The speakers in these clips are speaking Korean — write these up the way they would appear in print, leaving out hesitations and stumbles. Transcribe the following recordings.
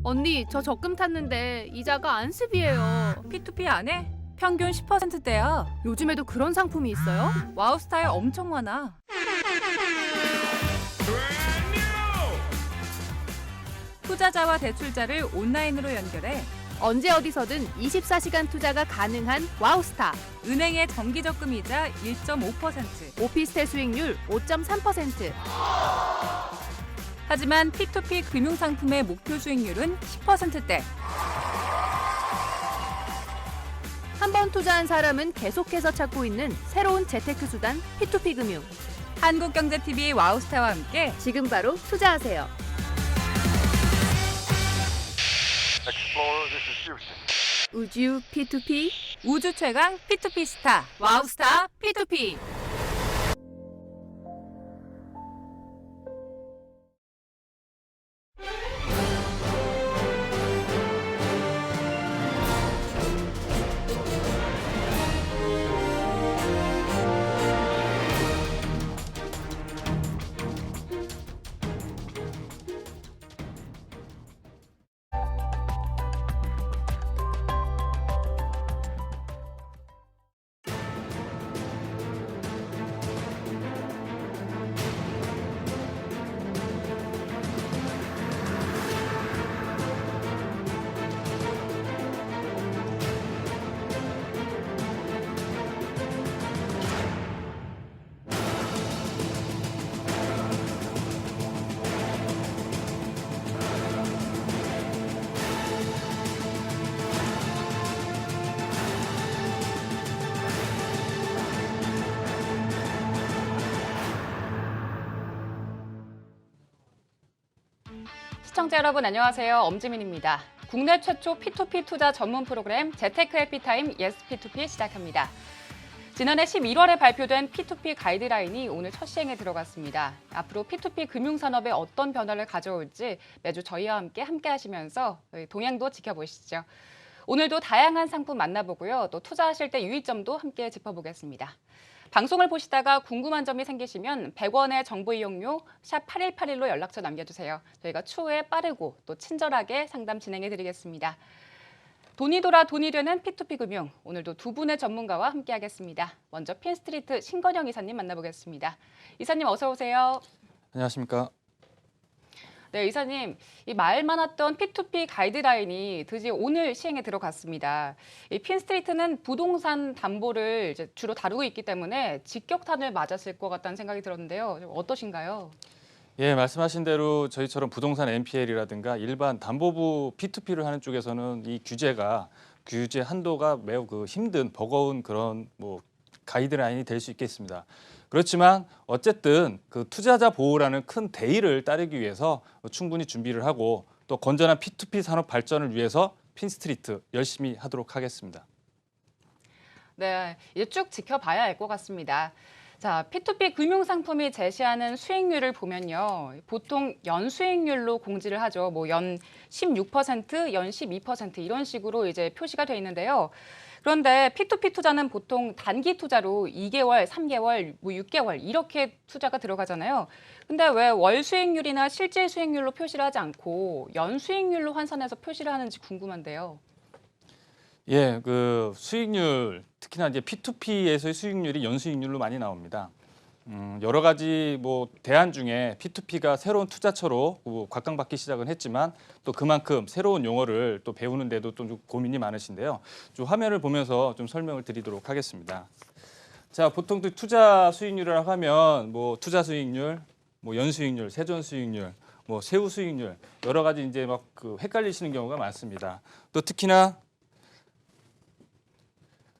언니, 저 적금 탔는데 이자가 안습이에요. P2P 안 해? 평균 10%대야. 요즘에도 그런 상품이 있어요? 와우 스타일 엄청 많아. 투자자와 대출자를 온라인으로 연결해 언제 어디서든 24시간 투자가 가능한 와우스타. 은행의 정기 적금 이자 1.5%. 오피스텔 수익률 5.3%. 하지만 P2P 금융상품의 목표 수익률은 10%대. 한 번 투자한 사람은 계속해서 찾고 있는 새로운 재테크 수단 P2P 금융. 한국경제TV 와우스타와 함께 지금 바로 투자하세요. Explorer, this is Houston. 우주 P2P. 우주 최강 P2P 스타 와우스타 P2P. 시청자 여러분 안녕하세요. 엄지민입니다. 국내 최초 P2P 투자 전문 프로그램 재테크 해피타임 예스 P2P 시작합니다. 지난해 11월에 발표된 P2P 가이드라인이 오늘 첫 시행에 들어갔습니다. 앞으로 P2P 금융산업에 어떤 변화를 가져올지 매주 저희와 함께 하시면서 동향도 지켜보시죠. 오늘도 다양한 상품 만나보고요. 또 투자하실 때 유의점도 함께 짚어보겠습니다. 방송을 보시다가 궁금한 점이 생기시면 100원의 정보 이용료 샵 8181로 연락처 남겨주세요. 저희가 추후에 빠르고 또 친절하게 상담 진행해드리겠습니다. 돈이 돌아 돈이 되는 P2P 금융, 오늘도 두 분의 전문가와 함께하겠습니다. 먼저 핀스트리트 신건영 이사님 만나보겠습니다. 이사님 어서 오세요. 안녕하십니까. 네, 이사님, 이 말 많았던 P2P 가이드라인이 드디어 오늘 시행에 들어갔습니다. 이 핀스트리트는 부동산 담보를 이제 주로 다루고 있기 때문에 직격탄을 맞았을 것 같다는 생각이 들었는데요. 좀 어떠신가요? 예, 말씀하신 대로 저희처럼 부동산 NPL이라든가 일반 담보부 P2P를 하는 쪽에서는 이 규제 한도가 매우 힘든 버거운 그런 가이드라인이 될 수 있겠습니다. 그렇지만 어쨌든 그 투자자 보호라는 큰 대의를 따르기 위해서 충분히 준비를 하고 또 건전한 P2P 산업 발전을 위해서 핀스트리트 열심히 하도록 하겠습니다. 네, 이제 쭉 지켜봐야 알 것 같습니다. 자, P2P 금융상품이 제시하는 수익률을 보면요. 보통 연수익률로 공지를 하죠. 연 16%, 연 12% 이런 식으로 이제 표시가 돼 있는데요. 그런데 P2P 투자는 보통 단기 투자로 2개월, 3개월, 6개월 이렇게 투자가 들어가잖아요. 근데 왜 월 수익률이나 실질 수익률로 표시를 하지 않고 연 수익률로 환산해서 표시를 하는지 궁금한데요. 예, 그 수익률 특히나 이제 P2P에서의 수익률이 연수익률로 많이 나옵니다. 여러 가지 대안 중에 P2P가 새로운 투자처로 곽강받기 시작은 했지만 또 그만큼 새로운 용어를 또 배우는데도 좀 고민이 많으신데요. 좀 화면을 보면서 좀 설명을 드리도록 하겠습니다. 자, 보통 투자 수익률이라고 하면 투자 수익률, 연수익률, 세전 수익률, 세후 수익률 여러 가지 이제 헷갈리시는 경우가 많습니다. 또 특히나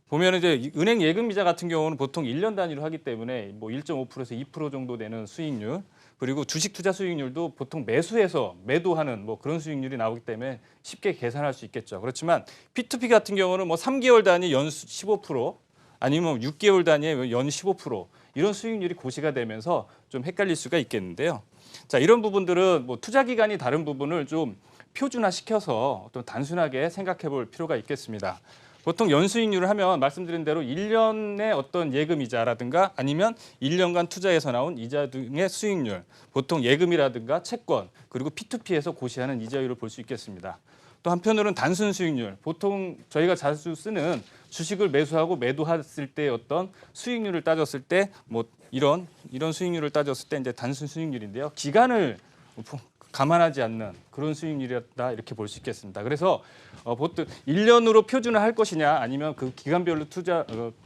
보면 이제 은행 예금 이자 같은 경우는 보통 1년 단위로 하기 때문에 1.5%에서 2% 정도 되는 수익률, 그리고 주식 투자 수익률도 보통 매수해서 매도하는 그런 수익률이 나오기 때문에 쉽게 계산할 수 있겠죠. 그렇지만 P2P 같은 경우는 3개월 단위 연수 15%, 아니면 6개월 단위의 연 15% 이런 수익률이 고시가 되면서 좀 헷갈릴 수가 있겠는데요. 자, 이런 부분들은 투자 기간이 다른 부분을 좀 표준화시켜서 또 단순하게 생각해 볼 필요가 있겠습니다. 보통 연수익률을 하면 말씀드린 대로 1년의 어떤 예금이자라든가 아니면 1년간 투자해서 나온 이자 등의 수익률, 보통 예금이라든가 채권, 그리고 P2P에서 고시하는 이자율을 볼 수 있겠습니다. 또 한편으로는 단순 수익률, 보통 저희가 자주 쓰는 주식을 매수하고 매도했을 때 어떤 수익률을 따졌을 때 뭐 이런 수익률을 따졌을 때 이제 단순 수익률인데요. 기간을 감안하지 않는 그런 수익률이었다 이렇게 볼 수 있겠습니다. 그래서 보통 1년으로 표준을 할 것이냐 아니면 그 기간별로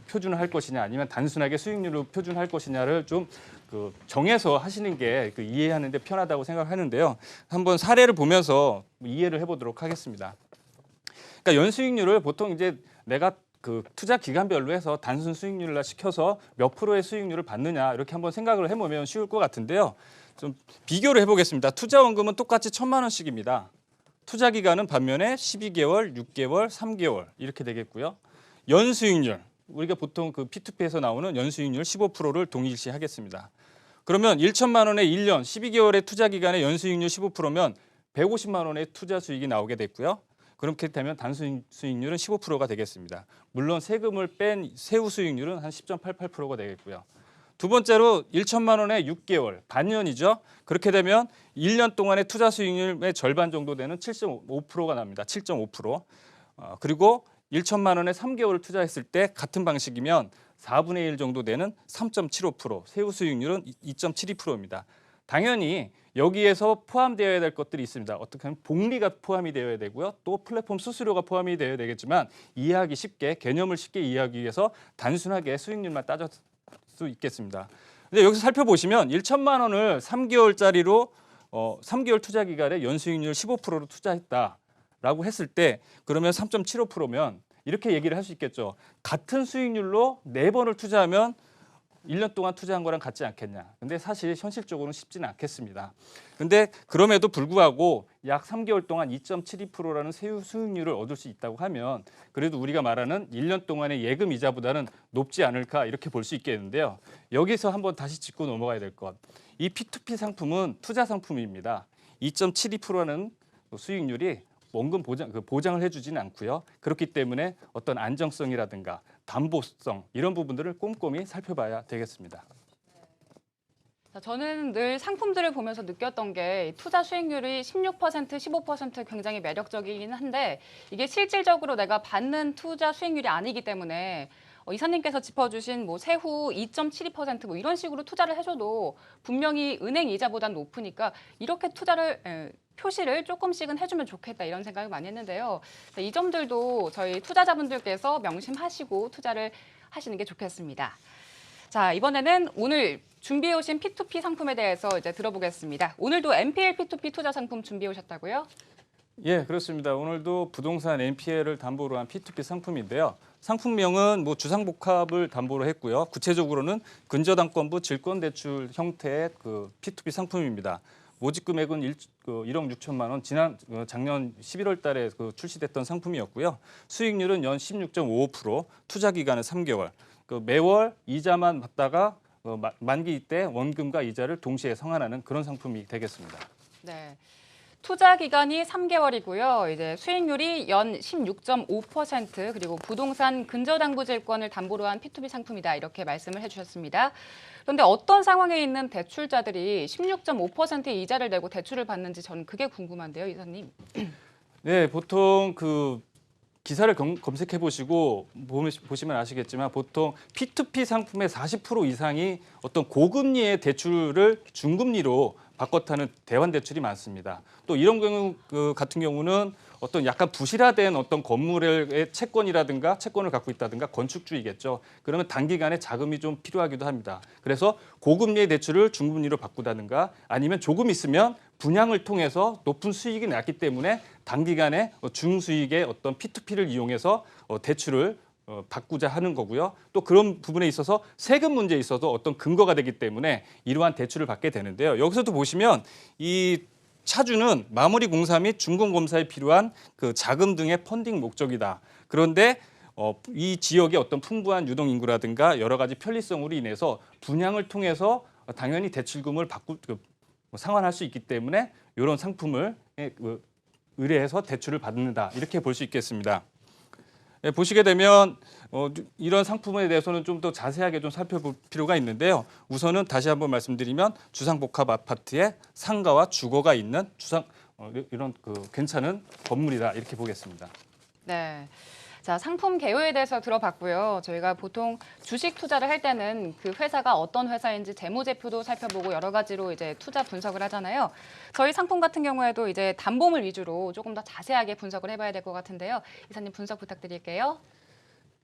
표준을 할 것이냐 아니면 단순하게 수익률로 표준할 것이냐를 좀 정해서 하시는 게 이해하는 데 편하다고 생각하는데요. 한번 사례를 보면서 이해를 해보도록 하겠습니다. 그러니까 연수익률을 보통 이제 내가 그 투자 기간별로 해서 단순 수익률을 시켜서 몇 프로의 수익률을 받느냐 이렇게 한번 생각을 해보면 쉬울 것 같은데요. 좀 비교를 해보겠습니다. 투자원금은 똑같이 1,000만 원씩입니다. 투자 기간은 반면에 12개월, 6개월, 3개월 이렇게 되겠고요. 연수익률, 우리가 보통 그 P2P에서 나오는 연수익률 15%를 동일시하겠습니다. 그러면 1,000만 원의 1년, 12개월의 투자 기간의 연수익률 15%면 150만 원의 투자 수익이 나오게 됐고요. 그렇게 되면 단순 수익률은 15%가 되겠습니다. 물론 세금을 뺀 세후 수익률은 한 10.88%가 되겠고요. 두 번째로 1,000만 원에 6개월, 반년이죠. 그렇게 되면 1년 동안의 투자 수익률의 절반 정도 되는 7.5%가 납니다. 7.5%. 그리고 1,000만 원에 3개월을 투자했을 때 같은 방식이면 4분의 1 정도 되는 3.75%, 세후 수익률은 2.72%입니다. 당연히 여기에서 포함되어야 될 것들이 있습니다. 어떻게 하면 복리가 포함이 되어야 되고요. 또 플랫폼 수수료가 포함이 되어야 되겠지만 이해하기 쉽게, 개념을 쉽게 이해하기 위해서 단순하게 수익률만 따졌 수 있겠습니다. 근데 여기서 살펴보시면 1,000만 원을 3개월짜리로 3개월 투자 기간에 연수익률 15%로 투자했다라고 했을 때 그러면 3.75%면 이렇게 얘기를 할 수 있겠죠. 같은 수익률로 4번을 투자하면 1년 동안 투자한 거랑 같지 않겠냐. 근데 사실 현실적으로는 쉽지는 않겠습니다. 근데 그럼에도 불구하고 약 3개월 동안 2.72%라는 세후 수익률을 얻을 수 있다고 하면 그래도 우리가 말하는 1년 동안의 예금 이자보다는 높지 않을까 이렇게 볼 수 있겠는데요. 여기서 한번 다시 짚고 넘어가야 될 것. 이 P2P 상품은 투자 상품입니다. 2.72%라는 수익률이 원금 보장을 해주지는 않고요. 그렇기 때문에 어떤 안정성이라든가 담보성 이런 부분들을 꼼꼼히 살펴봐야 되겠습니다. 저는 늘 상품들을 보면서 느꼈던 게 투자 수익률이 16%, 15% 굉장히 매력적이긴 한데 이게 실질적으로 내가 받는 투자 수익률이 아니기 때문에 이사님께서 짚어주신 뭐 세후 2.72% 뭐 이런 식으로 투자를 해줘도 분명히 은행 이자보다는 높으니까 이렇게 투자를 표시를 조금씩은 해주면 좋겠다 이런 생각을 많이 했는데요. 이 점들도 저희 투자자분들께서 명심하시고 투자를 하시는 게 좋겠습니다. 자, 이번에는 오늘 준비해 오신 P2P 상품에 대해서 이제 들어보겠습니다. 오늘도 NPL P2P 투자 상품 준비해 오셨다고요? 예, 그렇습니다. 오늘도 부동산 NPL을 담보로 한 P2P 상품인데요. 상품명은 뭐 주상복합을 담보로 했고요. 구체적으로는 근저당권부 질권대출 형태의 그 P2P 상품입니다. 모집 금액은 1억 6천만 원, 작년 11월 달에 출시됐던 상품이었고요. 수익률은 연 16.55%, 투자 기간은 3개월. 매월 이자만 받다가 만기 때 원금과 이자를 동시에 상환하는 그런 상품이 되겠습니다. 네. 투자 기간이 3개월이고요. 이제 수익률이 연 16.5% 그리고 부동산 근저당부질권을 담보로 한 P2P 상품이다. 이렇게 말씀을 해주셨습니다. 그런데 어떤 상황에 있는 대출자들이 16.5%의 이자를 내고 대출을 받는지 저는 그게 궁금한데요, 이사님. 네, 보통 그 기사를 검색해 보시고 보시면 아시겠지만 보통 P2P 상품의 40% 이상이 어떤 고금리의 대출을 중금리로 바꿔타는 대환 대출이 많습니다. 또 이런 경우 같은 경우는 어떤 약간 부실화된 어떤 건물의 채권이라든가 채권을 갖고 있다든가 건축주이겠죠. 그러면 단기간에 자금이 좀 필요하기도 합니다. 그래서 고금리의 대출을 중금리로 바꾸다든가 아니면 조금 있으면 분양을 통해서 높은 수익이 났기 때문에 단기간에 중수익의 어떤 P2P를 이용해서 대출을 바꾸자 하는 거고요. 또 그런 부분에 있어서 세금 문제에 있어서 어떤 근거가 되기 때문에 이러한 대출을 받게 되는데요. 여기서도 보시면 이 차주는 마무리 공사 및 준공 검사에 필요한 그 자금 등의 펀딩 목적이다. 그런데 이 지역의 어떤 풍부한 유동 인구라든가 여러 가지 편리성으로 인해서 분양을 통해서 당연히 대출금을 상환할 수 있기 때문에 이런 상품을 의뢰해서 대출을 받는다. 이렇게 볼 수 있겠습니다. 예, 보시게 되면 이런 상품에 대해서는 좀 더 자세하게 좀 살펴볼 필요가 있는데요. 우선은 다시 한번 말씀드리면 주상복합 아파트에 상가와 주거가 있는 이런 괜찮은 건물이다 이렇게 보겠습니다. 네. 자, 상품 개요에 대해서 들어봤고요. 저희가 보통 주식 투자를 할 때는 그 회사가 어떤 회사인지 재무제표도 살펴보고 여러 가지로 이제 투자 분석을 하잖아요. 저희 상품 같은 경우에도 이제 담보물 위주로 조금 더 자세하게 분석을 해봐야 될 것 같은데요. 이사님 분석 부탁드릴게요.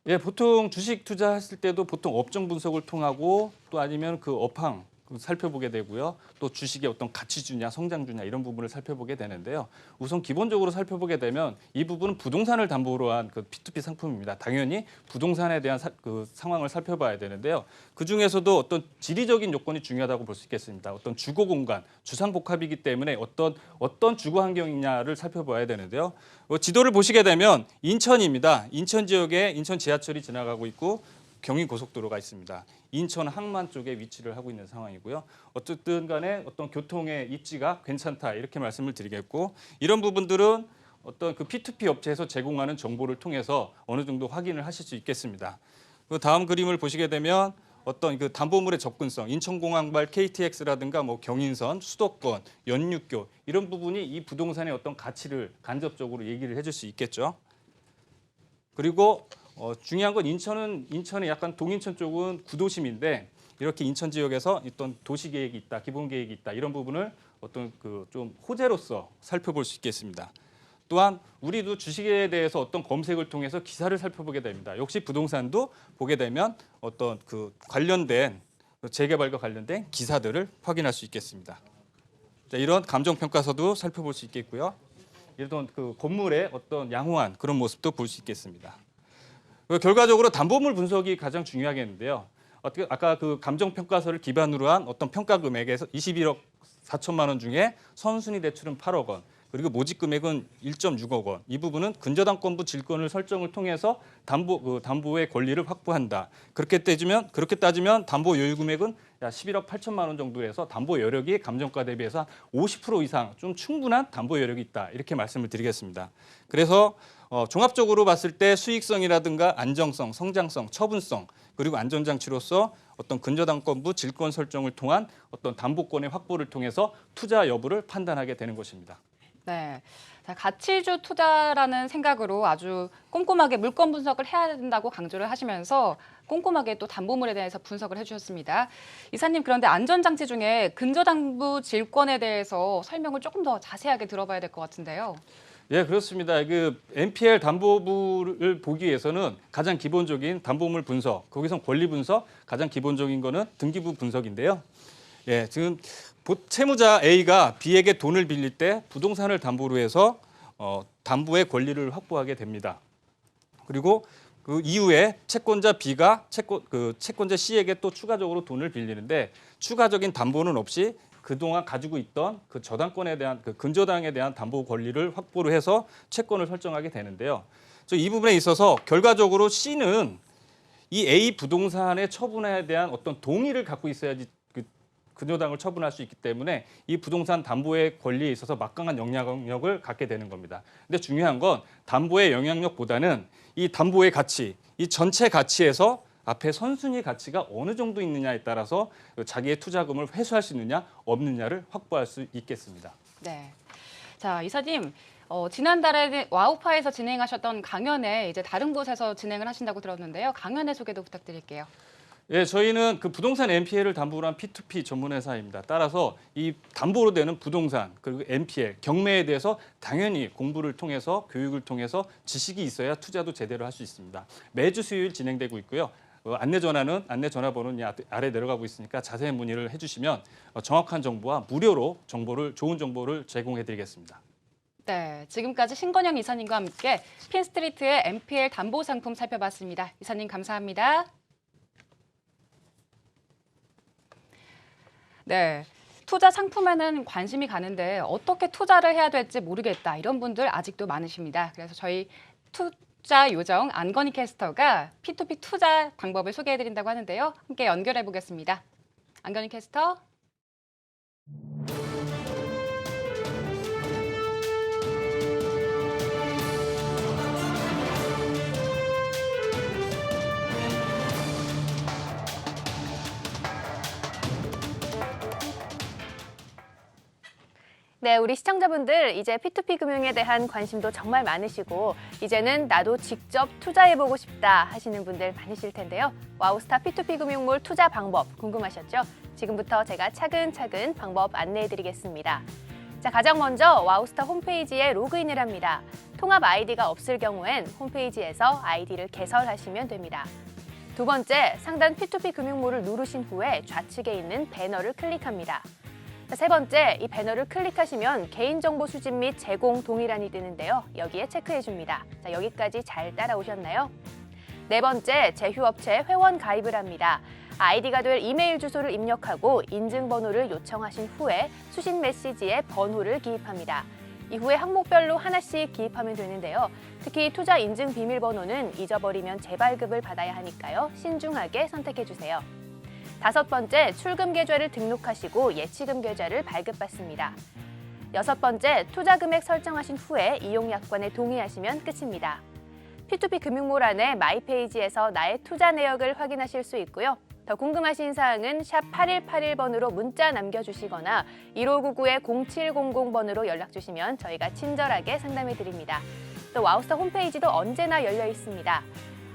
예, 보통 주식 투자했을 때도 보통 업종 분석을 통하고 또 아니면 그 업황 살펴보게 되고요. 또 주식의 어떤 가치주냐 성장주냐 이런 부분을 살펴보게 되는데요. 우선 기본적으로 살펴보게 되면 이 부분은 부동산을 담보로 한 그 P2P 상품입니다. 당연히 부동산에 대한 그 상황을 살펴봐야 되는데요. 그중에서도 어떤 지리적인 요건이 중요하다고 볼 수 있겠습니다. 어떤 주거 공간, 주상복합이기 때문에 어떤 주거 환경이냐를 살펴봐야 되는데요. 지도를 보시게 되면 인천입니다. 인천 지역에 인천 지하철이 지나가고 있고 경인고속도로가 있습니다. 인천 항만 쪽에 위치를 하고 있는 상황이고요. 어쨌든 간에 어떤 교통의 입지가 괜찮다 이렇게 말씀을 드리겠고 이런 부분들은 어떤 그 P2P 업체에서 제공하는 정보를 통해서 어느 정도 확인을 하실 수 있겠습니다. 그 다음 그림을 보시게 되면 어떤 그 담보물의 접근성, 인천공항발 KTX라든가 뭐 경인선, 수도권, 연륙교 이런 부분이 이 부동산의 어떤 가치를 간접적으로 얘기를 해줄 수 있겠죠. 그리고 중요한 건 인천의 약간 동인천 쪽은 구도심인데 이렇게 인천 지역에서 어떤 도시 계획이 있다, 기본 계획이 있다 이런 부분을 어떤 그 좀 호재로서 살펴볼 수 있겠습니다. 또한 우리도 주식에 대해서 어떤 검색을 통해서 기사를 살펴보게 됩니다. 역시 부동산도 보게 되면 어떤 그 관련된 재개발과 관련된 기사들을 확인할 수 있겠습니다. 자, 이런 감정 평가서도 살펴볼 수 있겠고요. 이런 그 건물의 어떤 양호한 그런 모습도 볼 수 있겠습니다. 결과적으로 담보물 분석이 가장 중요하겠는데요. 아까 그 감정평가서를 기반으로 한 어떤 평가 금액에서 21억 4천만 원 중에 선순위 대출은 8억 원, 그리고 모집 금액은 1.6억 원. 이 부분은 근저당권부 질권을 설정을 통해서 담보의 권리를 확보한다. 그렇게 따지면 담보 여유 금액은 11억 8천만 원 정도 해서 담보 여력이 감정가 대비해서 50% 이상 좀 충분한 담보 여력이 있다. 이렇게 말씀을 드리겠습니다. 그래서 종합적으로 봤을 때 수익성이라든가 안정성, 성장성, 처분성 그리고 안전장치로서 어떤 근저당권부 질권 설정을 통한 어떤 담보권의 확보를 통해서 투자 여부를 판단하게 되는 것입니다. 네. 자, 가치주 투자라는 생각으로 아주 꼼꼼하게 물건 분석을 해야 된다고 강조를 하시면서 꼼꼼하게 또 담보물에 대해서 분석을 해주셨습니다. 이사님, 그런데 안전장치 중에 근저당부 질권에 대해서 설명을 조금 더 자세하게 들어봐야 될 것 같은데요. 예, 그렇습니다. 그 NPL 담보물을 보기 위해서는 가장 기본적인 담보물 분석, 거기서 권리 분석, 가장 기본적인 거는 등기부 분석인데요. 예, 지금 채무자 A가 B에게 돈을 빌릴 때 부동산을 담보로 해서 담보의 권리를 확보하게 됩니다. 그리고 그 이후에 채권자 B가 채권자 C에게 또 추가적으로 돈을 빌리는데 추가적인 담보는 없이 그동안 가지고 있던 그 저당권에 대한 그 근저당에 대한 담보 권리를 확보를 해서 채권을 설정하게 되는데요. 이 부분에 있어서 결과적으로 C는 이 A 부동산의 처분에 대한 어떤 동의를 갖고 있어야지 그 근저당을 처분할 수 있기 때문에 이 부동산 담보의 권리에 있어서 막강한 영향력을 갖게 되는 겁니다. 근데 중요한 건 담보의 영향력보다는 이 담보의 가치, 이 전체 가치에서 앞에 선순위 가치가 어느 정도 있느냐에 따라서 자기의 투자금을 회수할 수 있느냐 없느냐를 확보할 수 있겠습니다. 네. 자, 이사님, 지난달에 와우파에서 진행하셨던 강연에 이제 다른 곳에서 진행을 하신다고 들었는데요. 강연의 소개도 부탁드릴게요. 예, 저희는 그 부동산 NPL을 담보로 한 P2P 전문 회사입니다. 따라서 이 담보로 되는 부동산 그리고 NPL 경매에 대해서 당연히 공부를 통해서 교육을 통해서 지식이 있어야 투자도 제대로 할 수 있습니다. 매주 수요일 진행되고 있고요. 안내 전화번호는 아래 내려가고 있으니까 자세히 문의를 해주시면 정확한 정보와 무료로 좋은 정보를 제공해드리겠습니다. 네, 지금까지 신건영 이사님과 함께 핀스트리트의 NPL 담보 상품 살펴봤습니다. 이사님 감사합니다. 네, 투자 상품에는 관심이 가는데 어떻게 투자를 해야 될지 모르겠다 이런 분들 아직도 많으십니다. 그래서 저희 투자 요정 안건희 캐스터가 P2P 투자 방법을 소개해드린다고 하는데요. 함께 연결해 보겠습니다. 안건희 캐스터. 네, 우리 시청자분들 이제 P2P 금융에 대한 관심도 정말 많으시고 이제는 나도 직접 투자해보고 싶다 하시는 분들 많으실 텐데요. 와우스타 P2P 금융몰 투자 방법 궁금하셨죠? 지금부터 제가 차근차근 방법 안내해드리겠습니다. 자, 가장 먼저 와우스타 홈페이지에 로그인을 합니다. 통합 아이디가 없을 경우엔 홈페이지에서 아이디를 개설하시면 됩니다. 두 번째, 상단 P2P 금융몰을 누르신 후에 좌측에 있는 배너를 클릭합니다. 세 번째, 이 배너를 클릭하시면 개인정보 수집 및 제공 동의란이 뜨는데요. 여기에 체크해줍니다. 자, 여기까지 잘 따라오셨나요? 네 번째, 제휴업체 회원 가입을 합니다. 아이디가 될 이메일 주소를 입력하고 인증번호를 요청하신 후에 수신 메시지에 번호를 기입합니다. 이후에 항목별로 하나씩 기입하면 되는데요. 특히 투자 인증 비밀번호는 잊어버리면 재발급을 받아야 하니까요. 신중하게 선택해주세요. 다섯 번째, 출금 계좌를 등록하시고 예치금 계좌를 발급받습니다. 여섯 번째, 투자 금액 설정하신 후에 이용 약관에 동의하시면 끝입니다. P2P 금융몰 안에 마이 페이지에서 나의 투자 내역을 확인하실 수 있고요. 더 궁금하신 사항은 샵 8181번으로 문자 남겨주시거나 1599-0700번으로 연락 주시면 저희가 친절하게 상담해 드립니다. 또 와우스타 홈페이지도 언제나 열려 있습니다.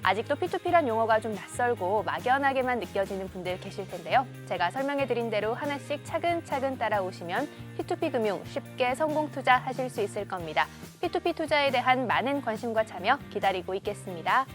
아직도 P2P란 용어가 좀 낯설고 막연하게만 느껴지는 분들 계실 텐데요. 제가 설명해드린 대로 하나씩 차근차근 따라오시면 P2P 금융 쉽게 성공 투자하실 수 있을 겁니다. P2P 투자에 대한 많은 관심과 참여 기다리고 있겠습니다.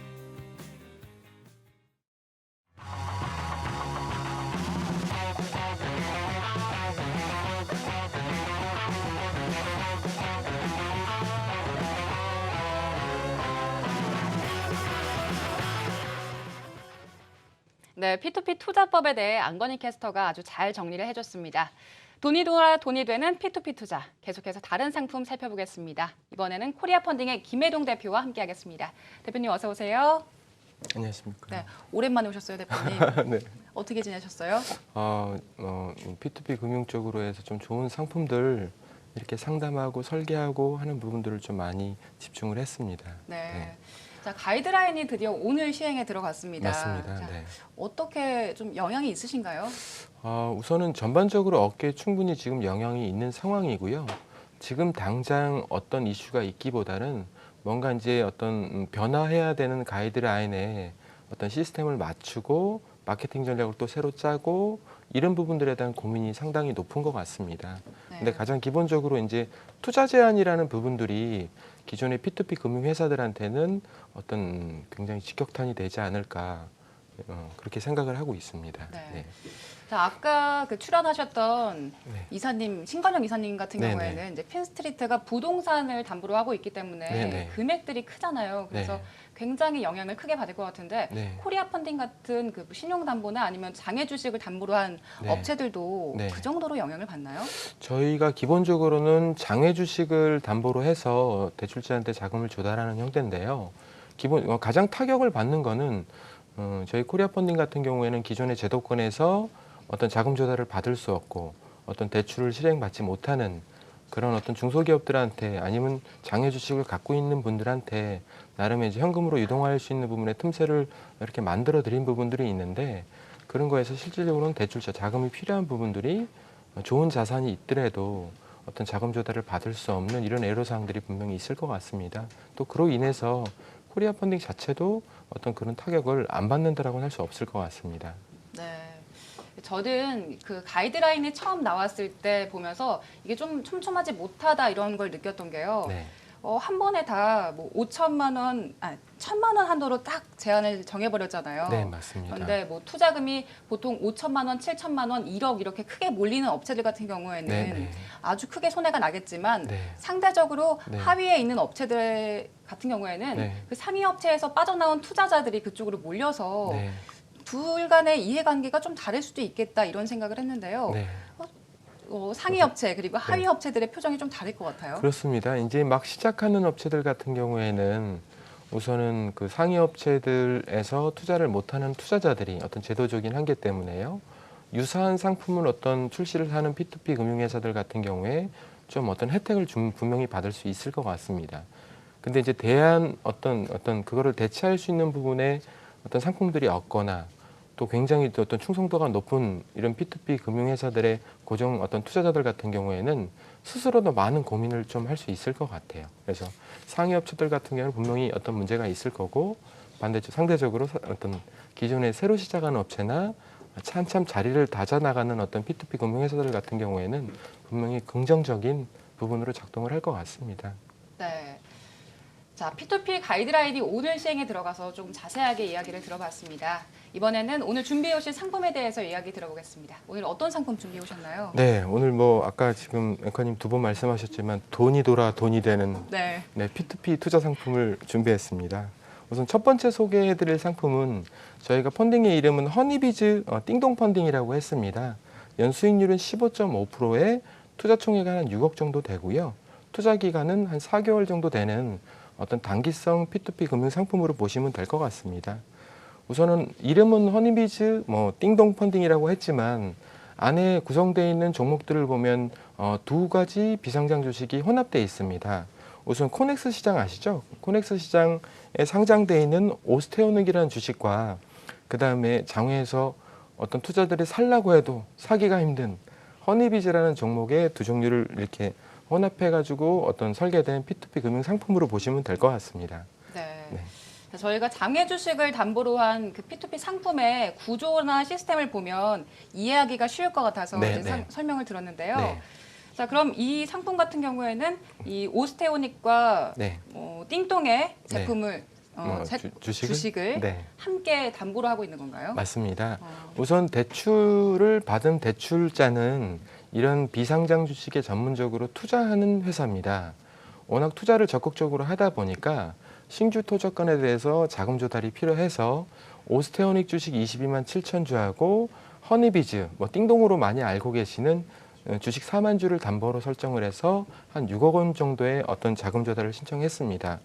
네, P2P 투자법에 대해 안건희 캐스터가 아주 잘 정리를 해줬습니다. 돈이 돌아 돈이 되는 P2P 투자. 계속해서 다른 상품 살펴보겠습니다. 이번에는 코리아 펀딩의 김혜동 대표와 함께하겠습니다. 대표님 어서 오세요. 안녕하십니까. 네, 오랜만에 오셨어요, 대표님. 네. 어떻게 지내셨어요? P2P 금융 쪽으로 해서 좀 좋은 상품들 이렇게 상담하고 설계하고 하는 부분들을 좀 많이 집중을 했습니다. 네. 자, 가이드라인이 드디어 오늘 시행에 들어갔습니다. 맞습니다. 자, 네. 어떻게 좀 영향이 있으신가요? 우선은 전반적으로 업계에 충분히 지금 영향이 있는 상황이고요. 지금 당장 어떤 이슈가 있기보다는 뭔가 이제 어떤 변화해야 되는 가이드라인에 어떤 시스템을 맞추고 마케팅 전략을 또 새로 짜고 이런 부분들에 대한 고민이 상당히 높은 것 같습니다. 네. 근데 가장 기본적으로 이제 투자 제한이라는 부분들이 기존의 P2P 금융회사들한테는 어떤 굉장히 직격탄이 되지 않을까 그렇게 생각을 하고 있습니다. 네. 네. 자, 아까 그 출연하셨던 네. 이사님, 신관영 이사님 같은 네네. 경우에는 이제 핀스트리트가 부동산을 담보로 하고 있기 때문에 네네. 금액들이 크잖아요. 그래서 네. 굉장히 영향을 크게 받을 것 같은데 네. 코리아 펀딩 같은 그 신용담보나 아니면 장외 주식을 담보로 한 네. 업체들도 네. 그 정도로 영향을 받나요? 저희가 기본적으로는 장외 주식을 담보로 해서 대출자한테 자금을 조달하는 형태인데요. 가장 타격을 받는 거는 저희 코리아 펀딩 같은 경우에는 기존의 제도권에서 어떤 자금 조달을 받을 수 없고 어떤 대출을 실행받지 못하는 그런 어떤 중소기업들한테 아니면 장외 주식을 갖고 있는 분들한테 나름의 이제 현금으로 유동할 수 있는 부분의 틈새를 이렇게 만들어 드린 부분들이 있는데 그런 거에서 실질적으로는 대출자 자금이 필요한 부분들이 좋은 자산이 있더라도 어떤 자금 조달을 받을 수 없는 이런 애로사항들이 분명히 있을 것 같습니다. 또 그로 인해서 코리아 펀딩 자체도 어떤 그런 타격을 안 받는다라고는 할 수 없을 것 같습니다. 네. 저는 그 가이드라인이 처음 나왔을 때 보면서 이게 좀 촘촘하지 못하다 이런 걸 느꼈던 게요. 네. 한 번에 다 뭐 5천만 원, 1,000만 원 한도로 딱 제한을 정해버렸잖아요. 네, 맞습니다. 그런데 뭐 투자금이 보통 5천만 원, 7천만 원, 1억 이렇게 크게 몰리는 업체들 같은 경우에는 네. 아주 크게 손해가 나겠지만 네. 상대적으로 네. 하위에 있는 업체들 같은 경우에는 네. 그 상위 업체에서 빠져나온 투자자들이 그쪽으로 몰려서 네. 둘 간의 이해관계가 좀 다를 수도 있겠다 이런 생각을 했는데요. 네. 상위 업체 그리고 하위 업체들의 표정이 좀 다를 것 같아요. 그렇습니다. 이제 막 시작하는 업체들 같은 경우에는 우선은 그 상위 업체들에서 투자를 못하는 투자자들이 어떤 제도적인 한계 때문에요. 유사한 상품을 어떤 출시를 하는 P2P 금융회사들 같은 경우에 좀 어떤 혜택을 분명히 받을 수 있을 것 같습니다. 근데 이제 어떤 그거를 대체할 수 있는 부분에 어떤 상품들이 없거나 또 굉장히 또 어떤 충성도가 높은 이런 P2P 금융회사들의 고정 어떤 투자자들 같은 경우에는 스스로도 많은 고민을 좀 할 수 있을 것 같아요. 그래서 상위 업체들 같은 경우는 분명히 어떤 문제가 있을 거고 반대쪽 상대적으로 어떤 기존에 새로 시작하는 업체나 한참 자리를 다져나가는 어떤 P2P 금융회사들 같은 경우에는 분명히 긍정적인 부분으로 작동을 할 것 같습니다. 네. 자, P2P 가이드라인이 오늘 시행에 들어가서 좀 자세하게 이야기를 들어봤습니다. 이번에는 오늘 준비해 오신 상품에 대해서 이야기 들어보겠습니다. 오늘 어떤 상품 준비해 오셨나요? 네, 오늘 뭐 아까 지금 앵커님 두 번 말씀하셨지만 돈이 돌아 돈이 되는 네. P2P 투자 상품을 준비했습니다. 우선 첫 번째 소개해드릴 상품은 저희가 펀딩의 이름은 허니비즈 띵동 펀딩이라고 했습니다. 연수익률은 15.5%에 투자 총액은 한 6억 정도 되고요. 투자 기간은 한 4개월 정도 되는 어떤 단기성 P2P 금융 상품으로 보시면 될 것 같습니다. 우선은 이름은 허니비즈 띵동 펀딩이라고 했지만 안에 구성되어 있는 종목들을 보면 두 가지 비상장 주식이 혼합되어 있습니다. 우선 코넥스 시장 아시죠? 코넥스 시장에 상장되어 있는 오스테오닉이라는 주식과 그 다음에 장외에서 어떤 투자들이 살라고 해도 사기가 힘든 허니비즈라는 종목의 두 종류를 이렇게 혼합해가지고 어떤 설계된 P2P 금융 상품으로 보시면 될 것 같습니다. 네. 네. 자, 저희가 장외 주식을 담보로 한 그 P2P 상품의 구조나 시스템을 보면 이해하기가 쉬울 것 같아서 네, 이제 네. 설명을 들었는데요. 네. 자, 그럼 이 상품 같은 경우에는 이 오스테오닉과 네. 띵동의 제품을 주식을 네. 함께 담보로 하고 있는 건가요? 맞습니다. 어, 우선 대출을 받은 대출자는 이런 비상장 주식에 전문적으로 투자하는 회사입니다. 워낙 투자를 적극적으로 하다 보니까 신규 토적건에 대해서 자금 조달이 필요해서 오스테오닉 주식 22만 7천 주하고 허니비즈, 띵동으로 많이 알고 계시는 주식 4만 주를 담보로 설정을 해서 한 6억 원 정도의 어떤 자금 조달을 신청했습니다.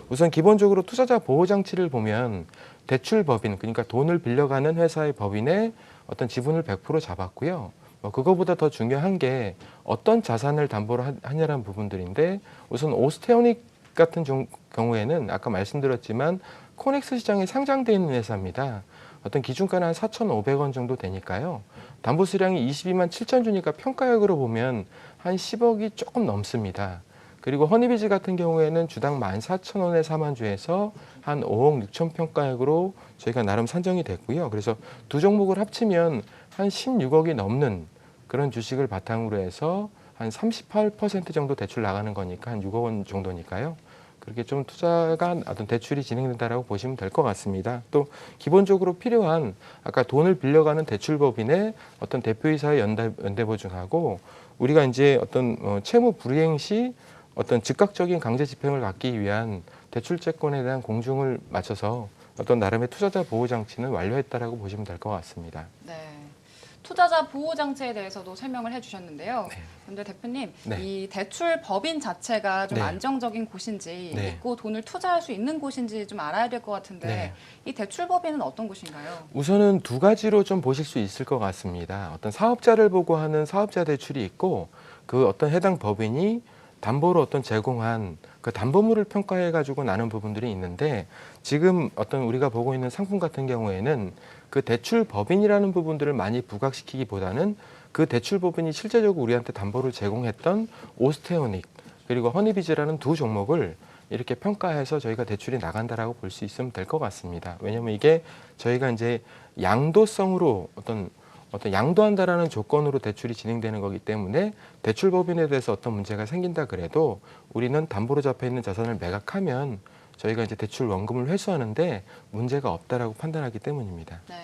우선 기본적으로 투자자 보호 장치를 보면 대출 법인, 그러니까 돈을 빌려가는 회사의 법인의 어떤 지분을 100% 잡았고요. 그거보다 더 중요한 게 어떤 자산을 담보로 하냐라는 부분들인데 우선 오스테오닉 같은 경우에는 아까 말씀드렸지만 코넥스 시장에 상장되어 있는 회사입니다. 어떤 기준가는 한 4,500원 정도 되니까요. 담보 수량이 22만 7천 주니까 평가액으로 보면 한 10억이 조금 넘습니다. 그리고 허니비즈 같은 경우에는 주당 14,000원의 4만 주에서 한 5억 6천 평가액으로 저희가 나름 산정이 됐고요. 그래서 두 종목을 합치면 한 16억이 넘는 그런 주식을 바탕으로 해서 한 38% 정도 대출 나가는 거니까 한 6억 원 정도니까요. 그렇게 좀 투자가 어떤 대출이 진행된다라고 보시면 될 것 같습니다. 또 기본적으로 필요한 아까 돈을 빌려가는 대출법인의 어떤 대표이사의 연대보증하고 우리가 이제 어떤 채무 불이행 시 어떤 즉각적인 강제 집행을 갖기 위한 대출채권에 대한 공중을 맞춰서 어떤 나름의 투자자 보호 장치는 완료했다라고 보시면 될 것 같습니다. 네. 투자자 보호 장치에 대해서도 설명을 해주셨는데요. 그런데 대표님, 네. 이 대출 법인 자체가 좀 네. 안정적인 곳인지 네. 믿고 돈을 투자할 수 있는 곳인지 좀 알아야 될 것 같은데 네. 이 대출 법인은 어떤 곳인가요? 우선은 두 가지로 좀 보실 수 있을 것 같습니다. 어떤 사업자를 보고 하는 사업자 대출이 있고 그 어떤 해당 법인이 담보로 어떤 제공한 그 담보물을 평가해 가지고 나눈 부분들이 있는데 지금 어떤 우리가 보고 있는 상품 같은 경우에는 그 대출 법인이라는 부분들을 많이 부각시키기보다는 그 대출 법인이 실제적으로 우리한테 담보를 제공했던 오스테오닉 그리고 허니비즈라는 두 종목을 이렇게 평가해서 저희가 대출이 나간다라고 볼 수 있으면 될 것 같습니다. 왜냐하면 이게 저희가 이제 양도성으로 어떤 양도한다라는 조건으로 대출이 진행되는 거기 때문에 대출 법인에 대해서 어떤 문제가 생긴다 그래도 우리는 담보로 잡혀 있는 자산을 매각하면 저희가 이제 대출 원금을 회수하는데 문제가 없다라고 판단하기 때문입니다. 네.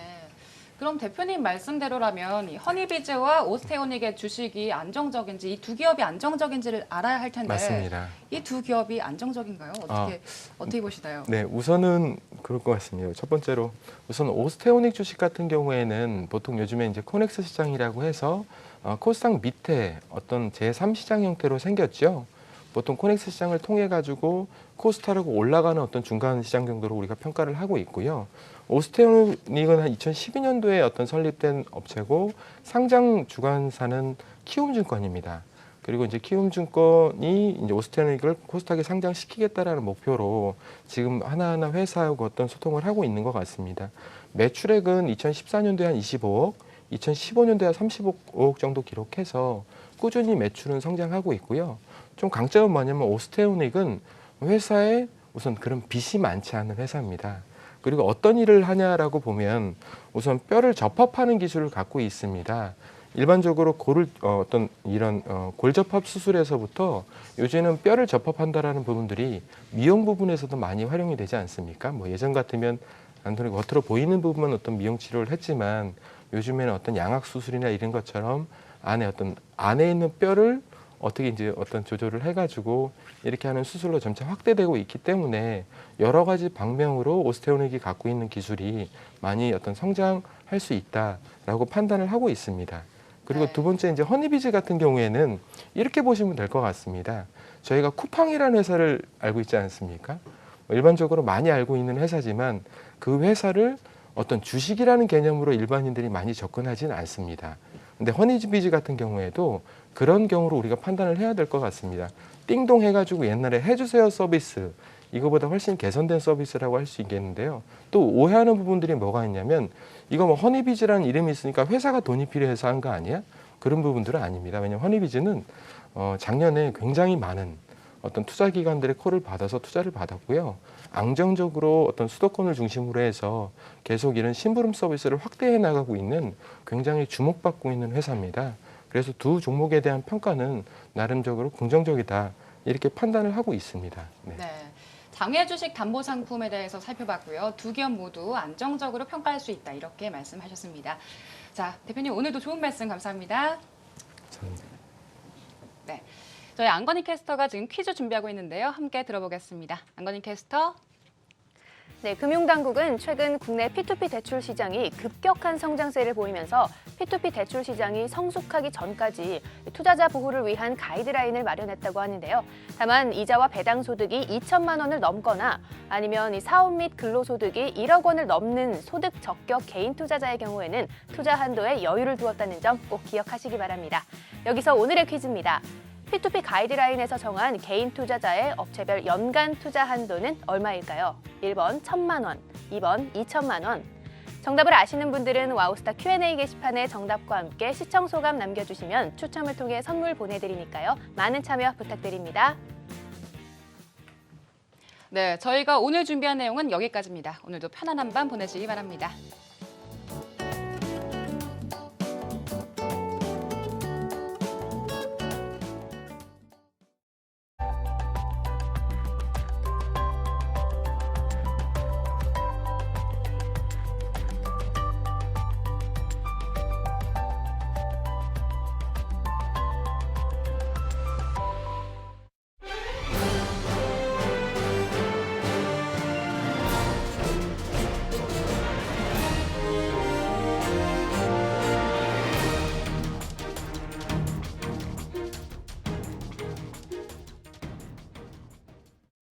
그럼 대표님 말씀대로라면 이 허니비즈와 오스테오닉의 주식이 안정적인지 이 두 기업이 안정적인지를 알아야 할 텐데 맞습니다. 이 두 기업이 안정적인가요? 어떻게 보시나요? 네, 우선은 그럴 것 같습니다. 첫 번째로 우선 오스테오닉 주식 같은 경우에는 보통 요즘에 이제 코넥스 시장이라고 해서 코스닥 밑에 어떤 제3시장 형태로 생겼죠. 보통 코넥스 시장을 통해 가지고 코스닥으로 올라가는 어떤 중간 시장 정도로 우리가 평가를 하고 있고요. 오스테오닉은 한 2012년도에 어떤 설립된 업체고 상장 주관사는 키움증권입니다. 그리고 이제 키움증권이 이제 오스테오닉을 코스닥에 상장시키겠다라는 목표로 지금 하나하나 회사하고 어떤 소통을 하고 있는 것 같습니다. 매출액은 2014년도에 한 25억, 2015년도에 35억 정도 기록해서 꾸준히 매출은 성장하고 있고요. 좀 강점은 뭐냐면 오스테오닉은 회사에 우선 그런 빚이 많지 않은 회사입니다. 그리고 어떤 일을 하냐라고 보면 우선 뼈를 접합하는 기술을 갖고 있습니다. 일반적으로 골접합 수술에서부터 요즘은 뼈를 접합한다라는 부분들이 미용 부분에서도 많이 활용이 되지 않습니까? 뭐 예전 같으면 단순히 겉으로 보이는 부분만 어떤 미용 치료를 했지만 요즘에는 어떤 양악 수술이나 이런 것처럼 안에 있는 뼈를 어떻게 이제 어떤 조절을 해가지고 이렇게 하는 수술로 점차 확대되고 있기 때문에 여러 가지 방면으로 오스테오닉이 갖고 있는 기술이 많이 어떤 성장할 수 있다라고 판단을 하고 있습니다. 그리고 네. 두 번째 이제 허니비즈 같은 경우에는 이렇게 보시면 될 것 같습니다. 저희가 쿠팡이라는 회사를 알고 있지 않습니까? 일반적으로 많이 알고 있는 회사지만 그 회사를 어떤 주식이라는 개념으로 일반인들이 많이 접근하지는 않습니다. 근데 허니비즈 같은 경우에도 그런 경우로 우리가 판단을 해야 될 것 같습니다. 띵동 해가지고 옛날에 해주세요 서비스 이거보다 훨씬 개선된 서비스라고 할 수 있겠는데요. 또 오해하는 부분들이 뭐가 있냐면 이거 뭐 허니비즈라는 이름이 있으니까 회사가 돈이 필요해서 한 거 아니야? 그런 부분들은 아닙니다. 왜냐하면 허니비즈는 작년에 굉장히 많은 어떤 투자 기관들의 콜을 받아서 투자를 받았고요. 안정적으로 어떤 수도권을 중심으로 해서 계속 이런 심부름 서비스를 확대해 나가고 있는 굉장히 주목받고 있는 회사입니다. 그래서 두 종목에 대한 평가는 나름적으로 긍정적이다 이렇게 판단을 하고 있습니다. 네. 네. 장외 주식 담보 상품에 대해서 살펴봤고요. 두 기업 모두 안정적으로 평가할 수 있다 이렇게 말씀하셨습니다. 자, 대표님 오늘도 좋은 말씀 감사합니다. 감사합니다. 네. 저희 안건희 캐스터가 지금 퀴즈 준비하고 있는데요. 함께 들어보겠습니다. 안건희 캐스터. 네, 금융당국은 최근 국내 P2P 대출 시장이 급격한 성장세를 보이면서 P2P 대출 시장이 성숙하기 전까지 투자자 보호를 위한 가이드라인을 마련했다고 하는데요. 다만 이자와 배당 소득이 2천만 원을 넘거나 아니면 이 사업 및 근로소득이 1억 원을 넘는 소득 적격 개인 투자자의 경우에는 투자 한도에 여유를 두었다는 점 꼭 기억하시기 바랍니다. 여기서 오늘의 퀴즈입니다. P2P 가이드라인에서 정한 개인 투자자의 업체별 연간 투자 한도는 얼마일까요? 1번 1,000만 원, 2번 2천만 원. 정답을 아시는 분들은 와우스타 Q&A 게시판에 정답과 함께 시청 소감 남겨주시면 추첨을 통해 선물 보내드리니까요. 많은 참여 부탁드립니다. 네, 저희가 오늘 준비한 내용은 여기까지입니다. 오늘도 편안한 밤 보내시기 바랍니다.